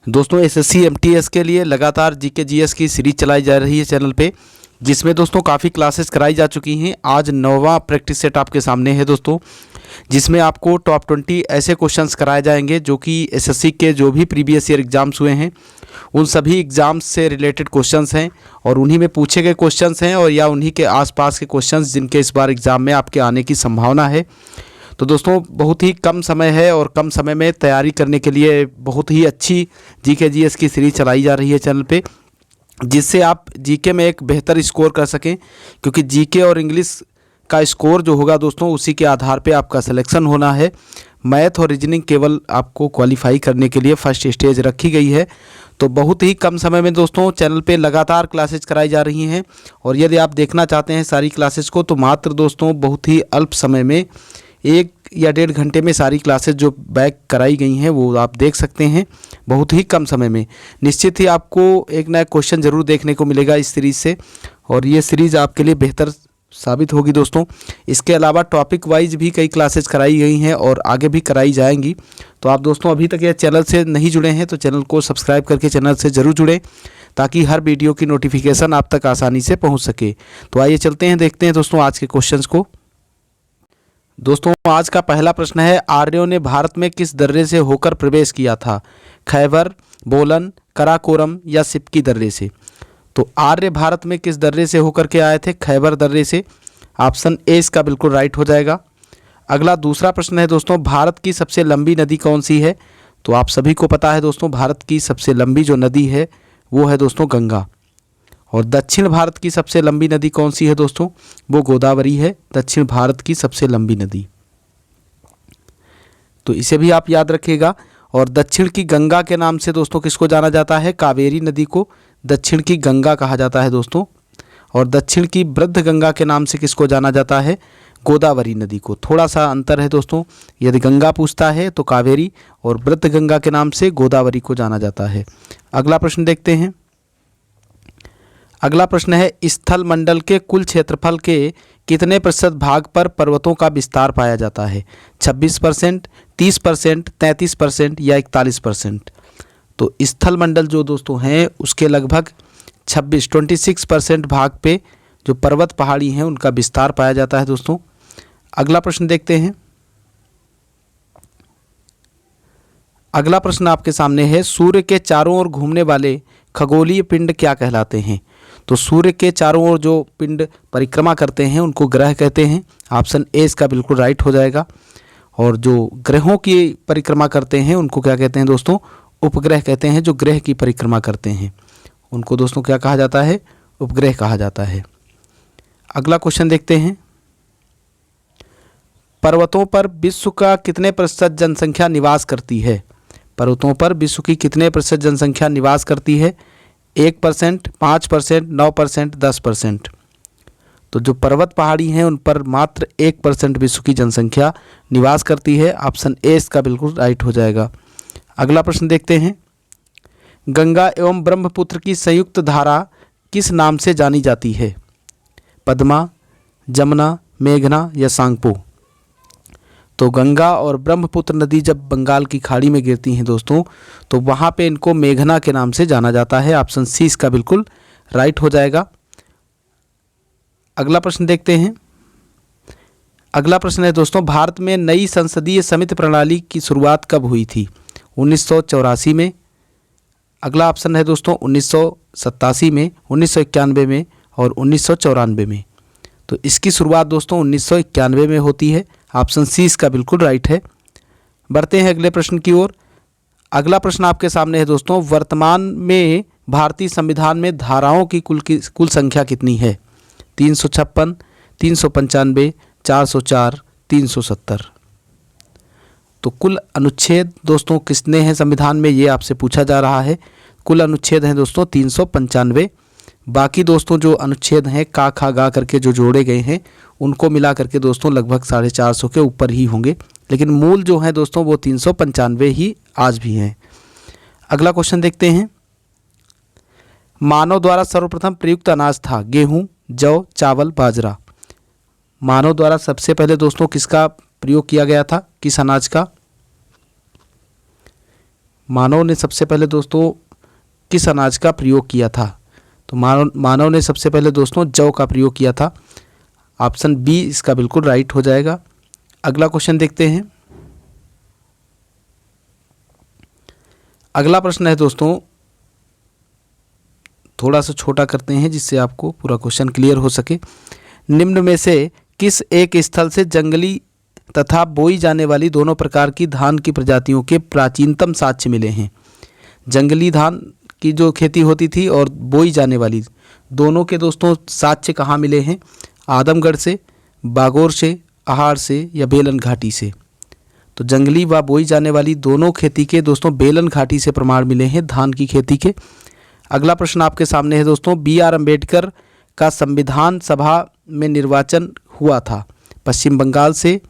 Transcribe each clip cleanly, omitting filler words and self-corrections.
दोस्तों SSC MTS के लिए लगातार जीके जीएस की सीरीज चलाई जा रही है चैनल पे, जिसमें दोस्तों काफ़ी क्लासेस कराई जा चुकी हैं। आज 9वां प्रैक्टिस सेट आपके सामने है दोस्तों, जिसमें आपको टॉप 20 ऐसे क्वेश्चंस कराए जाएंगे जो कि एसएससी के जो भी प्रीवियस ईयर एग्ज़ाम्स हुए हैं उन सभी एग्ज़ाम्स से रिलेटेड क्वेश्चंस हैं और उन्हीं में पूछे गए क्वेश्चंस हैं और या उन्हीं के आसपास के क्वेश्चंस जिनके इस बार एग्ज़ाम में आपके आने की संभावना है। तो दोस्तों बहुत ही कम समय है और कम समय में तैयारी करने के लिए बहुत ही अच्छी जीके जीएस की सीरीज चलाई जा रही है चैनल पे, जिससे आप जीके में एक बेहतर स्कोर कर सकें, क्योंकि जीके और इंग्लिश का स्कोर जो होगा दोस्तों उसी के आधार पे आपका सिलेक्शन होना है। मैथ और रीजनिंग केवल आपको क्वालिफाई करने के लिए फर्स्ट स्टेज रखी गई है। तो बहुत ही कम समय में दोस्तों चैनल पे लगातार क्लासेज कराई जा रही हैं और यदि आप देखना चाहते हैं सारी क्लासेस को तो मात्र दोस्तों बहुत ही अल्प समय में 1 या 1.5 घंटे में सारी क्लासेस जो बैक कराई गई हैं वो आप देख सकते हैं बहुत ही कम समय में। निश्चित ही आपको एक नया क्वेश्चन ज़रूर देखने को मिलेगा इस सीरीज़ से और ये सीरीज़ आपके लिए बेहतर साबित होगी दोस्तों। इसके अलावा टॉपिक वाइज भी कई क्लासेस कराई गई हैं और आगे भी कराई जाएंगी। तो आप दोस्तों अभी तक यह चैनल से नहीं जुड़े हैं तो चैनल को सब्सक्राइब करके चैनल से ज़रूर जुड़ें, ताकि हर वीडियो की नोटिफिकेशन आप तक आसानी से पहुँच सके। तो आइए चलते हैं, देखते हैं दोस्तों आज के क्वेश्चंस को। दोस्तों आज का पहला प्रश्न है, आर्यों ने भारत में किस दर्रे से होकर प्रवेश किया था? खैबर, बोलन, कराकोरम या सिप्की दर्रे से? तो आर्य भारत में किस दर्रे से होकर के आए थे? खैबर दर्रे से। ऑप्शन ए इसका बिल्कुल राइट हो जाएगा। अगला दूसरा प्रश्न है दोस्तों, भारत की सबसे लंबी नदी कौन सी है? तो आप सभी को पता है दोस्तों भारत की सबसे लंबी जो नदी है वो है दोस्तों गंगा। और दक्षिण भारत की सबसे लंबी नदी कौन सी है दोस्तों? वो गोदावरी है, दक्षिण भारत की सबसे लंबी नदी। तो इसे भी आप याद रखिएगा। और दक्षिण की गंगा के नाम से दोस्तों किसको जाना जाता है? कावेरी नदी को दक्षिण की गंगा कहा जाता है दोस्तों। और दक्षिण की वृद्ध गंगा के नाम से किसको जाना जाता है? गोदावरी नदी को। थोड़ा सा अंतर है दोस्तों, यदि गंगा पूछता है तो कावेरी और वृद्ध गंगा के नाम से गोदावरी को जाना जाता है। अगला प्रश्न देखते हैं। अगला प्रश्न है, स्थल मंडल के कुल क्षेत्रफल के कितने प्रतिशत भाग पर पर्वतों का विस्तार पाया जाता है? 26%, 30%, 33% या 41%? तो स्थल मंडल जो दोस्तों हैं उसके लगभग 26% भाग पे जो पर्वत पहाड़ी हैं उनका विस्तार पाया जाता है दोस्तों। अगला प्रश्न देखते हैं। अगला प्रश्न आपके सामने है, सूर्य के चारों ओर घूमने वाले खगोलीय पिंड क्या कहलाते हैं? तो सूर्य के चारों ओर जो पिंड परिक्रमा करते हैं उनको ग्रह कहते हैं। ऑप्शन ए इसका बिल्कुल राइट हो जाएगा। और जो ग्रहों की परिक्रमा करते हैं उनको क्या कहते हैं दोस्तों? उपग्रह कहते हैं। जो ग्रह की परिक्रमा करते हैं उनको दोस्तों क्या कहा जाता है? उपग्रह कहा जाता है। अगला क्वेश्चन देखते हैं। पर्वतों पर विश्व का कितने प्रतिशत जनसंख्या निवास करती है? पर्वतों पर विश्व की कितने प्रतिशत जनसंख्या निवास करती है? 1%, 5%, 9%, 10%? तो जो पर्वत पहाड़ी हैं उन पर मात्र 1% विश्व की जनसंख्या निवास करती है। ऑप्शन ए इसका बिल्कुल राइट हो जाएगा। अगला प्रश्न देखते हैं। गंगा एवं ब्रह्मपुत्र की संयुक्त धारा किस नाम से जानी जाती है? पद्मा, जमुना, मेघना या सांगपो? तो गंगा और ब्रह्मपुत्र नदी जब बंगाल की खाड़ी में गिरती हैं दोस्तों तो वहाँ पे इनको मेघना के नाम से जाना जाता है। ऑप्शन सी इसका बिल्कुल राइट हो जाएगा। अगला प्रश्न देखते हैं। अगला प्रश्न है दोस्तों, भारत में नई संसदीय समिति प्रणाली की शुरुआत कब हुई थी? 1984 में। अगला ऑप्शन है दोस्तों 1987 में, 1991 में और 1994 में। तो इसकी शुरुआत दोस्तों 1991 में होती है। ऑप्शन सी इसका बिल्कुल राइट है। बढ़ते हैं अगले प्रश्न की ओर। अगला प्रश्न आपके सामने है दोस्तों, वर्तमान में भारतीय संविधान में धाराओं की कुल संख्या कितनी है? 356, 395, 404, 370? तो कुल अनुच्छेद दोस्तों कितने हैं संविधान में, ये आपसे पूछा जा रहा है। कुल अनुच्छेद हैं दोस्तों 395। बाकी दोस्तों जो अनुच्छेद हैं का खा गा करके जो जोड़े गए हैं उनको मिला करके दोस्तों लगभग 450 के ऊपर ही होंगे, लेकिन मूल जो हैं दोस्तों वो 395 ही आज भी हैं। अगला क्वेश्चन देखते हैं। मानव द्वारा सर्वप्रथम प्रयुक्त अनाज था गेहूं, जौ, चावल, बाजरा? मानव द्वारा सबसे पहले दोस्तों किसका प्रयोग किया गया था? किस अनाज का? मानव ने सबसे पहले दोस्तों किस अनाज का प्रयोग किया था? तो मानव ने सबसे पहले दोस्तों जौ का प्रयोग किया था। ऑप्शन बी इसका बिल्कुल राइट हो जाएगा। अगला क्वेश्चन देखते हैं। अगला प्रश्न है दोस्तों, थोड़ा सा छोटा करते हैं जिससे आपको पूरा क्वेश्चन क्लियर हो सके। निम्न में से किस एक स्थल से जंगली तथा बोई जाने वाली दोनों प्रकार की धान की प्रजातियों के प्राचीनतम साक्ष्य मिले हैं? जंगली धान की जो खेती होती थी और बोई जाने वाली दोनों के दोस्तों साक्ष्य कहाँ मिले हैं? आदमगढ़ से, बागोर से, आहार से या बेलन घाटी से? तो जंगली व बोई जाने वाली दोनों खेती के दोस्तों बेलन घाटी से प्रमाण मिले हैं धान की खेती के। अगला प्रश्न आपके सामने है दोस्तों, B.R. अम्बेडकर का संविधान सभा में निर्वाचन हुआ था पश्चिम बंगाल से,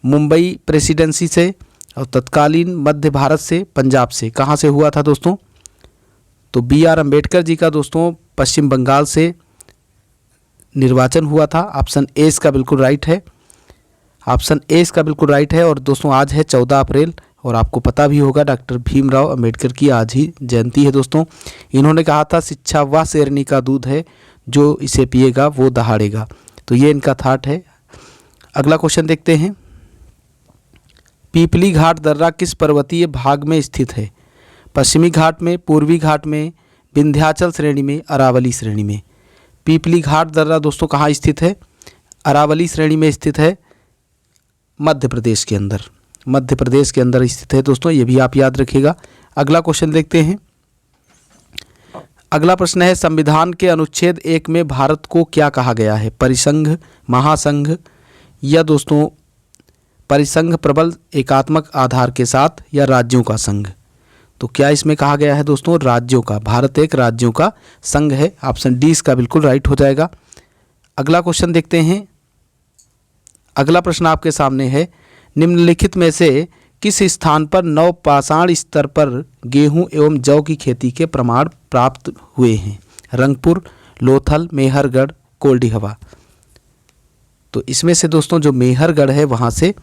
मुंबई प्रेसिडेंसी से और तत्कालीन मध्य भारत से, पंजाब से? कहाँ से हुआ था दोस्तों? तो B.R. अम्बेडकर जी का दोस्तों पश्चिम बंगाल से निर्वाचन हुआ था। ऑप्शन ए इसका बिल्कुल राइट है। ऑप्शन ए इसका बिल्कुल राइट है। और दोस्तों आज है 14 अप्रैल और आपको पता भी होगा डॉक्टर भीमराव अंबेडकर की आज ही जयंती है दोस्तों। इन्होंने कहा था शिक्षा वह शेरनी का दूध है, जो इसे पिएगा वो दहाड़ेगा। तो ये इनका थाट है। अगला क्वेश्चन देखते हैं। पीपली घाट दर्रा किस पर्वतीय भाग में स्थित है? पश्चिमी घाट में, पूर्वी घाट में, विंध्याचल श्रेणी में, अरावली श्रेणी में? पीपली घाट दर्रा दोस्तों कहाँ स्थित है? अरावली श्रेणी में स्थित है, मध्य प्रदेश के अंदर। मध्य प्रदेश के अंदर स्थित है दोस्तों, ये भी आप याद रखिएगा। अगला क्वेश्चन देखते हैं। अगला प्रश्न है, संविधान के अनुच्छेद 1 में भारत को क्या कहा गया है? परिसंघ, महासंघ या दोस्तों परिसंघ प्रबल एकात्मक आधार के साथ या राज्यों का संघ? तो क्या इसमें कहा गया है दोस्तों? राज्यों का। भारत एक राज्यों का संघ है। ऑप्शन डी इसका बिल्कुल राइट हो जाएगा। अगला क्वेश्चन देखते हैं। अगला प्रश्न आपके सामने है, निम्नलिखित में से किस स्थान पर नवपाषाण स्तर पर गेहूं एवं जौ की खेती के प्रमाण प्राप्त हुए हैं? रंगपुर, लोथल, मेहरगढ़, कोल्डीहवा? तो इसमें से दोस्तों जो मेहरगढ़ है वहाँ से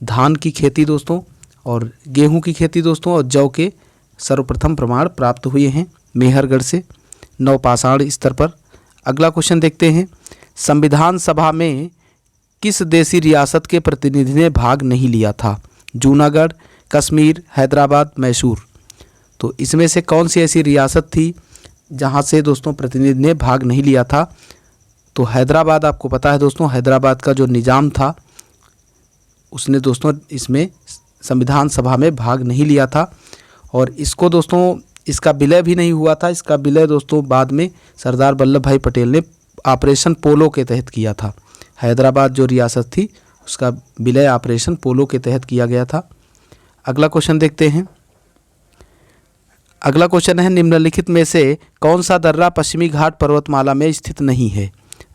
धान की खेती दोस्तों और गेहूं की खेती दोस्तों और जौ के सर्वप्रथम प्रमाण प्राप्त हुए हैं मेहरगढ़ से नवपाषाण स्तर पर। अगला क्वेश्चन देखते हैं। संविधान सभा में किस देशी रियासत के प्रतिनिधि ने भाग नहीं लिया था? जूनागढ़, कश्मीर, हैदराबाद, मैसूर? तो इसमें से कौन सी ऐसी रियासत थी जहां से दोस्तों प्रतिनिधि ने भाग नहीं लिया था? तो हैदराबाद। आपको पता है दोस्तों हैदराबाद का जो निज़ाम था उसने दोस्तों इसमें संविधान सभा में भाग नहीं लिया था और इसको दोस्तों इसका विलय भी नहीं हुआ था। इसका विलय दोस्तों बाद में सरदार वल्लभ भाई पटेल ने ऑपरेशन पोलो के तहत किया था। हैदराबाद जो रियासत थी उसका विलय ऑपरेशन पोलो के तहत किया गया था। अगला क्वेश्चन देखते हैं। अगला क्वेश्चन है, निम्नलिखित में से कौन सा दर्रा पश्चिमी घाट पर्वतमाला में स्थित नहीं है?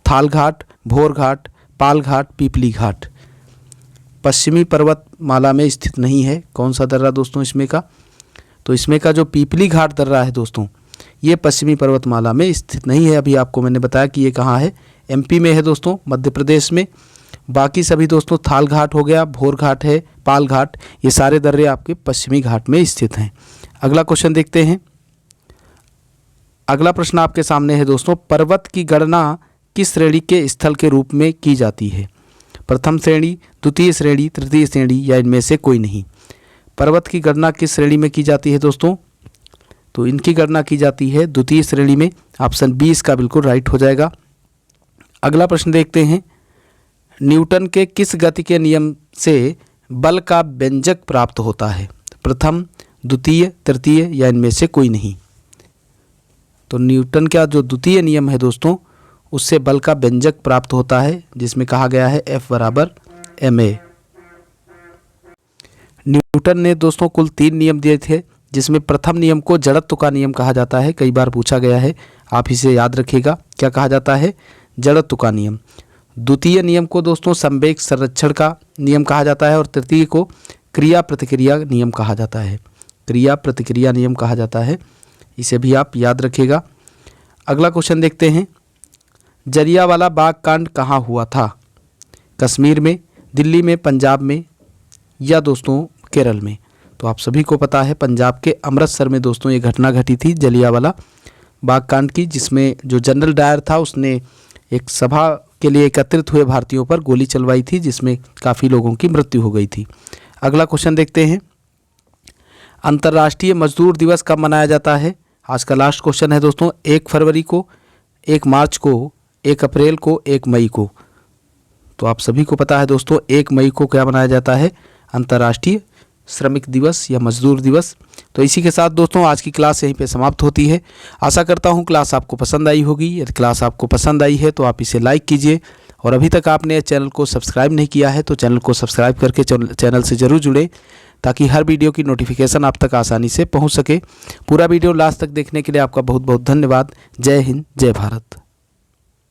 थाल घाट, भोर घाट, पाल घाट, पीपली घाट? पश्चिमी पर्वतमाला में स्थित नहीं है। कौन सा दर्रा दोस्तों इसमें का? तो इसमें का जो पीपली घाट दर्रा है दोस्तों ये पश्चिमी पर्वतमाला में स्थित नहीं है। अभी आपको मैंने बताया कि ये कहाँ है, एमपी में है दोस्तों, मध्य प्रदेश में। बाकी सभी दोस्तों थाल घाट हो गया, भोर घाट है, पाल घाट, ये सारे दर्रे आपके पश्चिमी घाट में स्थित हैं। अगला क्वेश्चन देखते हैं। अगला प्रश्न आपके सामने है दोस्तों, पर्वत की गणना किस श्रेणी के स्थल के रूप में की जाती है? प्रथम श्रेणी, द्वितीय श्रेणी, तृतीय श्रेणी या इनमें से कोई नहीं? पर्वत की गणना किस श्रेणी में की जाती है दोस्तों? तो इनकी गणना की जाती है द्वितीय श्रेणी में। ऑप्शन बी इसका बिल्कुल राइट हो जाएगा। अगला प्रश्न देखते हैं। न्यूटन के किस गति के नियम से बल का व्यंजक प्राप्त होता है? प्रथम, द्वितीय, तृतीय या इनमें से कोई नहीं? तो न्यूटन का जो द्वितीय नियम है दोस्तों उससे बल का व्यंजक प्राप्त होता है जिसमें कहा गया है F बराबर ma। न्यूटन ने दोस्तों कुल 3 नियम दिए थे जिसमें प्रथम नियम को जड़त्व का नियम कहा जाता है। कई बार पूछा गया है, आप इसे याद रखिएगा। क्या कहा जाता है? जड़त्व का नियम। द्वितीय नियम को दोस्तों संवेग संरक्षण का नियम कहा जाता है और तृतीय को क्रिया प्रतिक्रिया नियम कहा जाता है। क्रिया प्रतिक्रिया नियम कहा जाता है, इसे भी आप याद रखिएगा। अगला क्वेश्चन देखते हैं। जलियांवाला बाग कांड कहाँ हुआ था? कश्मीर में, दिल्ली में, पंजाब में या दोस्तों केरल में? तो आप सभी को पता है पंजाब के अमृतसर में दोस्तों ये घटना घटी थी जलियांवाला बाग कांड की, जिसमें जो जनरल डायर था उसने एक सभा के लिए एकत्रित हुए भारतीयों पर गोली चलवाई थी, जिसमें काफ़ी लोगों की मृत्यु हो गई थी। अगला क्वेश्चन देखते हैं, अंतर्राष्ट्रीय मजदूर दिवस कब मनाया जाता है? आज का लास्ट क्वेश्चन है दोस्तों, 1 फरवरी को, 1 मार्च को, 1 अप्रैल को, 1 मई को। तो आप सभी को पता है दोस्तों 1 मई को क्या मनाया जाता है? अंतर्राष्ट्रीय श्रमिक दिवस या मजदूर दिवस। तो इसी के साथ दोस्तों आज की क्लास यहीं पे समाप्त होती है। आशा करता हूँ क्लास आपको पसंद आई होगी। यदि क्लास आपको पसंद आई है तो आप इसे लाइक कीजिए, और अभी तक आपने चैनल को सब्सक्राइब नहीं किया है तो चैनल को सब्सक्राइब करके चैनल से ज़रूर जुड़ें, ताकि हर वीडियो की नोटिफिकेशन आप तक आसानी से पहुँच सके। पूरा वीडियो लास्ट तक देखने के लिए आपका बहुत बहुत धन्यवाद। जय हिंद, जय भारत।